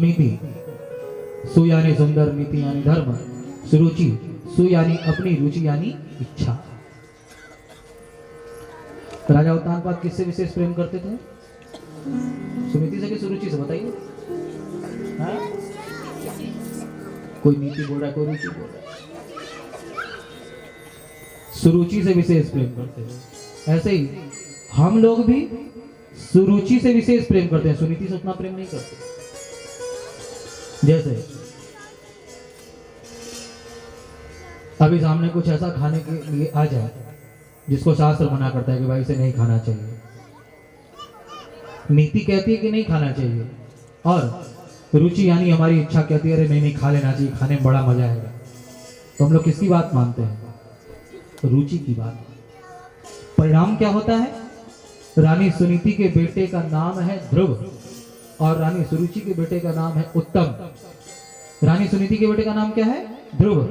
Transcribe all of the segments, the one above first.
सुनीति, सु यानी सुंदर, नीति यानी धर्म, सुरुचि, सु यानी अपनी, रुचि यानी इच्छा। राजा उत्तानपाद किससे विशेष प्रेम करते थे? सुनीति से कि सुरुचि से? बताइए। हाँ? कोई नीति बोल रहा है, कोई रुचि बोल रहा है। सुरुचि से विशेष प्रेम करते हैं। ऐसे ही हम लोग भी सुरुचि से विशेष प्रेम करते हैं, सुनीति से उतना प्रेम नहीं करते। जैसे अभी सामने कुछ ऐसा खाने के लिए आ जाए जिसको शास्त्र मना करता है कि भाई इसे नहीं खाना चाहिए, नीति कहती है कि नहीं खाना चाहिए, और रुचि यानी हमारी इच्छा कहती है अरे नहीं नहीं खा लेना चाहिए, खाने में बड़ा मजा आएगा। तो हम लोग किसकी बात मानते हैं? रुचि की बात। परिणाम क्या होता है? रानी सुनीति के बेटे का नाम है ध्रुव और रानी सुरुचि के बेटे का नाम है उत्तम। रानी सुनीति के बेटे का नाम क्या है? ध्रुव।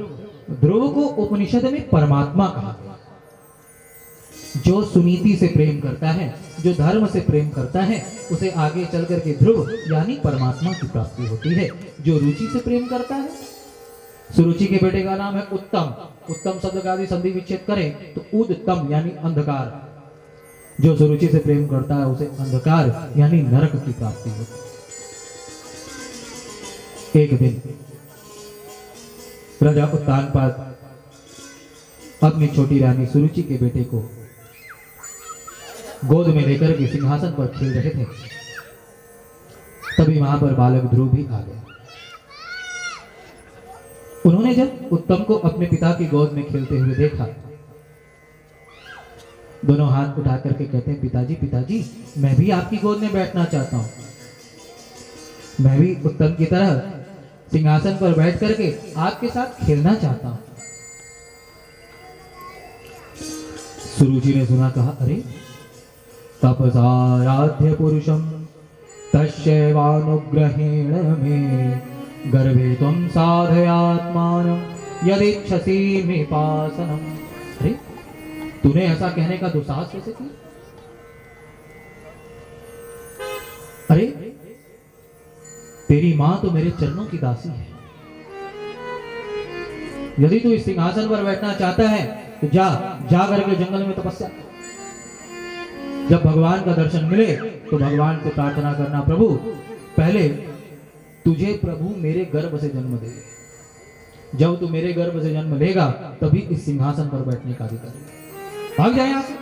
ध्रुव को उपनिषद में परमात्मा कहा। जो सुनीति से प्रेम करता है, जो धर्म से प्रेम करता है, उसे आगे चल करके ध्रुव यानी परमात्मा की प्राप्ति होती है। जो रुचि से प्रेम करता है, सुरुचि के बेटे का नाम है उत्तम। उत्तम शब्द का यदि संधि विच्छेद करें तो उदतम यानी अंधकार। जो सुरुचि से प्रेम करता है उसे अंधकार यानी नरक की प्राप्ति होती है। एक दिन राजा उत्तानपाद अपनी छोटी रानी सुरुचि के बेटे को गोद में लेकर के सिंहासन पर खेल रहे थे। तभी वहां पर बालक ध्रुव भी आ गया। उन्होंने जब उत्तम को अपने पिता की गोद में खेलते हुए देखा, दोनों हाथ उठा करके कहते हैं पिताजी पिताजी मैं भी आपकी गोद में बैठना चाहता हूं, मैं भी उत्तम की तरह सिंहासन पर बैठ करके आपके साथ खेलना चाहता हूं। सुरुचि ने सुना, कहा अरे तपसाराध्य पुरुषम तस्यैवानुग्रहेण मे गर्भे त्वं साधयात्मानं यदीक्षसि मे पासनम। अरे तूने ऐसा कहने का दुस्साहस कैसे किया? अरे तेरी मां तो मेरे चरणों की दासी है। यदि तू इस सिंहासन पर बैठना चाहता है तो जा करके जंगल में तपस्या। जब भगवान का दर्शन मिले तो भगवान से प्रार्थना करना, प्रभु पहले तुझे प्रभु मेरे गर्भ से जन्म दे। जब तू मेरे गर्भ से जन्म लेगा तभी इस सिंहासन पर बैठने का अधिकार है। भाग जाए यहां से।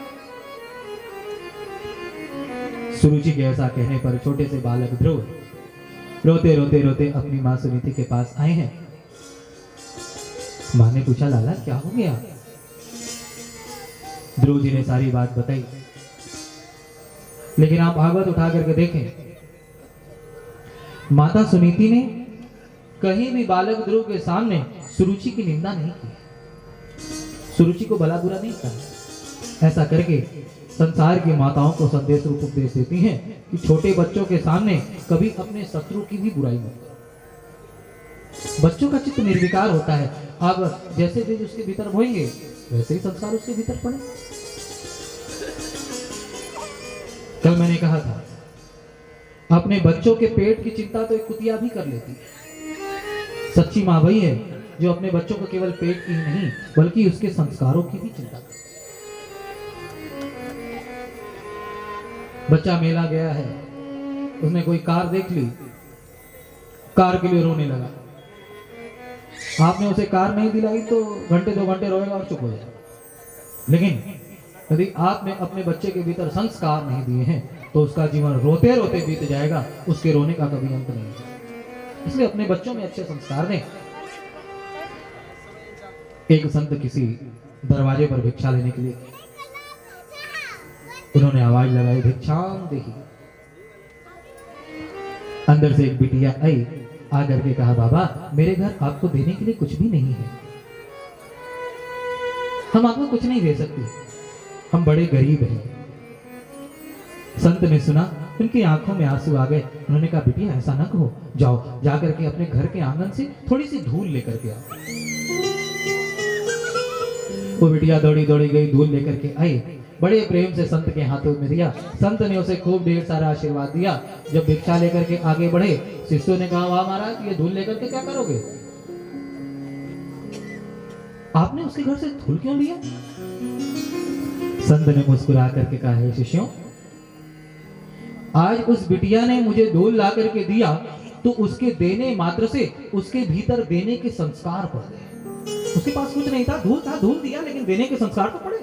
सुरुचि के ऐसा कहने पर छोटे से बालक ध्रुव रोते रोते रोते अपनी मां सुनीति के पास आए हैं। मां ने पूछा, लाला क्या हो गया? ध्रुव जी ने सारी बात बताई। लेकिन आप भागवत उठा करके देखें, माता सुनीति ने कहीं भी बालक ध्रुव के सामने सुरुचि की निंदा नहीं की, सुरुचि को भला बुरा नहीं कहा। ऐसा करके संसार की माताओं को संदेश रूप उपदेश देती हैं कि छोटे बच्चों के सामने कभी अपने शत्रु की भी बुराई मत करो। बच्चों का चित्त निर्विकार होता है। आप जैसे बीज उसके भीतर बोएंगे वैसे ही संसार उसके भीतर पड़े। कल मैंने कहा था, अपने बच्चों के पेट की चिंता तो एक कुतिया भी कर लेती है। सच्ची मां वही है जो अपने बच्चों को केवल पेट की ही नहीं बल्कि उसके संस्कारों की भी चिंता करती है। बच्चा मेला गया है, उसने कोई कार देख ली, कार के लिए रोने लगा। आपने उसे कार नहीं दिलाई तो घंटे 2 घंटे रोएगा और चुप हो जाएगा। लेकिन यदि आपने अपने बच्चे के भीतर संस्कार नहीं दिए हैं तो उसका जीवन रोते रोते बीत जाएगा, उसके रोने का कभी अंत नहीं है। इसलिए अपने बच्चों में अच्छे संस्कार दें। एक संत किसी दरवाजे पर भिक्षा लेने के लिए, उन्होंने आवाज लगाई, भिक्षाम देहि। अंदर से एक बिटिया आई, आकर के कहा, बाबा मेरे घर आपको देने के लिए कुछ भी नहीं है, हम आपको कुछ नहीं दे सकते, हम बड़े गरीब हैं। संत ने सुना, उनकी आंखों में आंसू आ गए। उन्होंने कहा, बिटिया ऐसा न कहो, जाओ जाकर के अपने घर के आंगन से थोड़ी सी धूल लेकर के आओ। वो बिटिया दौड़ी दौड़ी गई, धूल लेकर के आई, बड़े प्रेम से संत के हाथों में दिया। संत ने उसे खूब ढेर सारा आशीर्वाद दिया। जब भिक्षा लेकर के आगे बढ़े, शिष्यों ने कहा, वाह महाराज, ये धूल लेकर के क्या करोगे? आपने उसके घर से धूल क्यों लिया? संत ने मुस्कुरा करके कहा, है शिष्यों, आज उस बिटिया ने मुझे धूल ला करके दिया तो उसके देने मात्र से उसके भीतर देने के संस्कार पड़ गए। उसके पास कुछ नहीं था, धूल था, धूल दिया, लेकिन देने के संस्कार तो पड़े।